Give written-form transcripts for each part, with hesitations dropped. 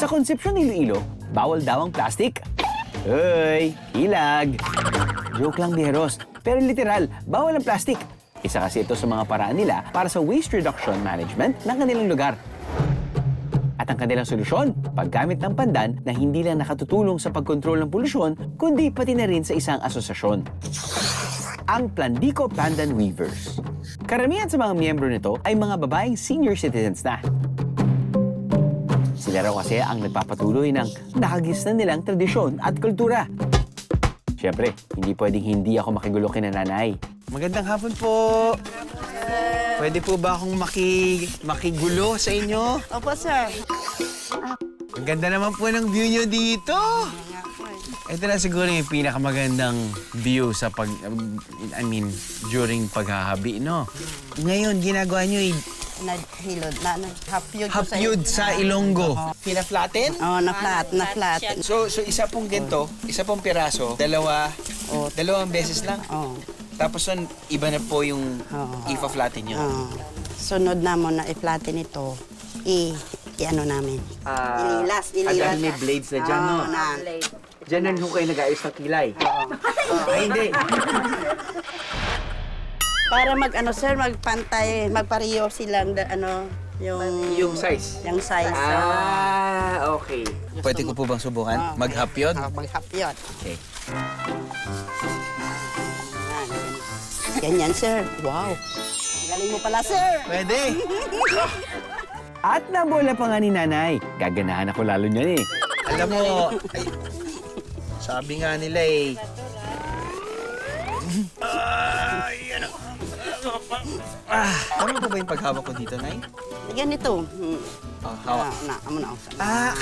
Sa konsepsyon ng Iloilo, bawal daw ang plastic. Hoy, hilag! Joke lang, biheros. Pero literal, bawal ang plastic. Isa kasi ito sa mga paraan nila para sa waste reduction management ng kanilang lugar. At ang kanilang solusyon, paggamit ng pandan na hindi lang nakatutulong sa pagkontrol ng polusyon, kundi pati na rin sa isang asosasyon. Ang Plandico Pandan Weavers. Karamihan sa mga miyembro nito ay mga babaeng senior citizens na. Sila raw kasi ang nagpapatuloy ng nakagisnan nilang tradisyon at kultura. Siyempre, hindi pwedeng hindi ako makigulo kina nanay. Magandang hapon po. Pwede po ba akong makigulo sa inyo? Opo, sir. Ang ganda naman po ng view nyo dito. Ito na siguro yung pinakamagandang view sa during paghahabi, no? Ngayon, ginagawa nyo Naghilod na, naghapyod. hapyud sa Ilonggo. Pina-flatten? Oo, na-flat. So isa pong ganito, isa pong piraso, dalawang beses lang. Oo. Tapos nun, iba na po yung Oo. ipa-flatten nyo. Oo. Sunod na mo na i-flatten ito, i-ano namin. Ililas. Dahil may blades na dyan, no? Oo, na. Diyan na ho kayo nag-ayos ng kilay. Ay, hindi. Para sir, magpantay, magpariyo silang, Yung size? yung size. Okay. Pwede ko po bang subukan? Maghapyod? Maghapyod. Okay. Ganyan, sir. Wow. Ang galing mo pala, sir. Pwede. At nabola pa nga ni nanay. Gaganahan ako lalo niyan eh. Alam mo, sabi nga nila eh. Tama po ba yung paghawak ko dito, Nay? Ganito. Hawak.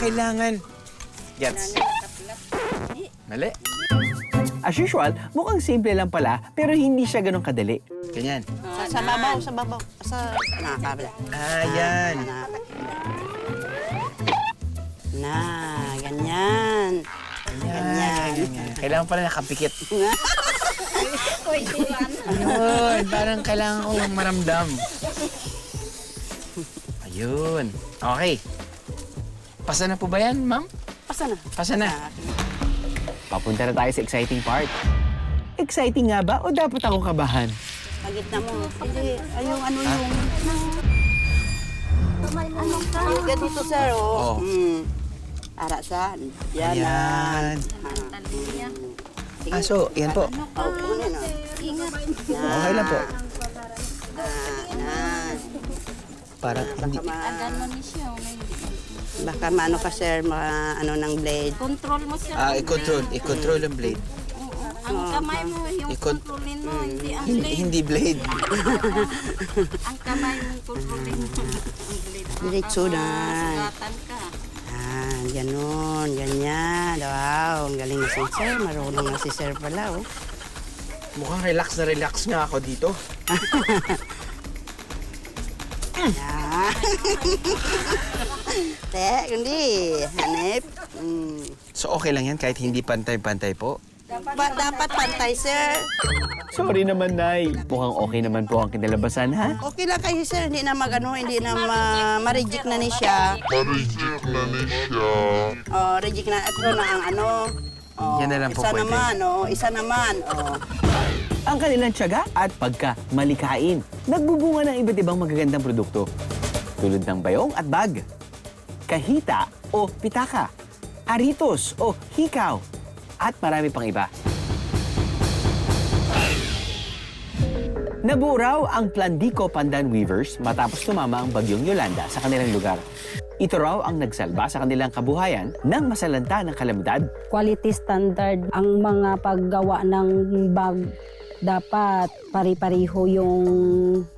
Kailangan. Gets. Mali. As usual, mukhang simple lang pala, pero hindi siya ganun kadali. Ganyan. Sa babaw. Kabila. Yan. Ganyan. Kailangan pala nakapikit. Ayun, parang kailangan ko maramdam. Ayun. Okay. Pasa na po ba yan, ma'am? Pasa na. Papunta na tayo sa exciting part. Exciting nga ba o dapat ako kabahan? Pagit na mo. Hindi. Yung ganito, sir. Oo. Ara saan? Yan. Ayan. So, yan po. Kunin, Okay lang po. Parang hindi. Baka maano ka, sir, ng blade. Control mo siya. I-control ang blade. Ang kamay mo, yung kontrolin mo, hindi ang blade. Hindi blade. Ang kamay mo, kontrolin mo. Ang blade. Diretso na. Sugatan ka. Ganyan. Wow, ang galing na si sir. Marunong na si sir pala, oh. Mukhang relax nga ako dito. Hindi. Hanip. So okay lang yan kahit hindi pantay-pantay po? Dapat pantay, sir. Sorry naman, Nay. Mukhang okay naman po ang kinalabasan, ha? Okay lang kayo, sir. Hindi na hindi na ma-reject na ni siya. Reject na. Ito na ang Yan na lang po pwede. Isa naman. Ang kanilang tiyaga at pagka-malikain. Nagbubunga ng iba't ibang magagandang produkto. Tulad ng bayong at bag, kahita o pitaka, aritos o hikaw, at marami pang iba. Nabuo raw ang Plandico Pandan Weavers matapos tumama ang bagyong Yolanda sa kanilang lugar. Ito raw ang nagsalba sa kanilang kabuhayan ng masalanta ng kalamidad. Quality standard ang mga paggawa ng bag. Dapat pari-pariho yung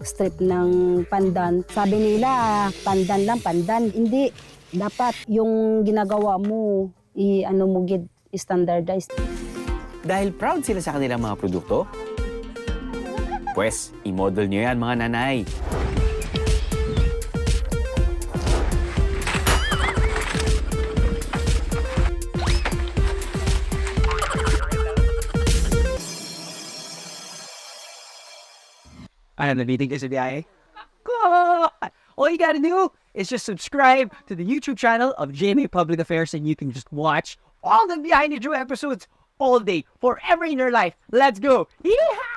strip ng pandan. Sabi nila, pandan lang, pandan. Hindi. Dapat yung ginagawa mo, standardized. Dahil proud sila sa kanilang mga produkto, pwes, i-model nyo yan, mga nanay. Nabitig ka sa biyahe? All you gotta do is just subscribe to the YouTube channel of GMA Public Affairs and you can just watch all the Behind the Joe episodes all day, forever in your life. Let's go! Yeehaw!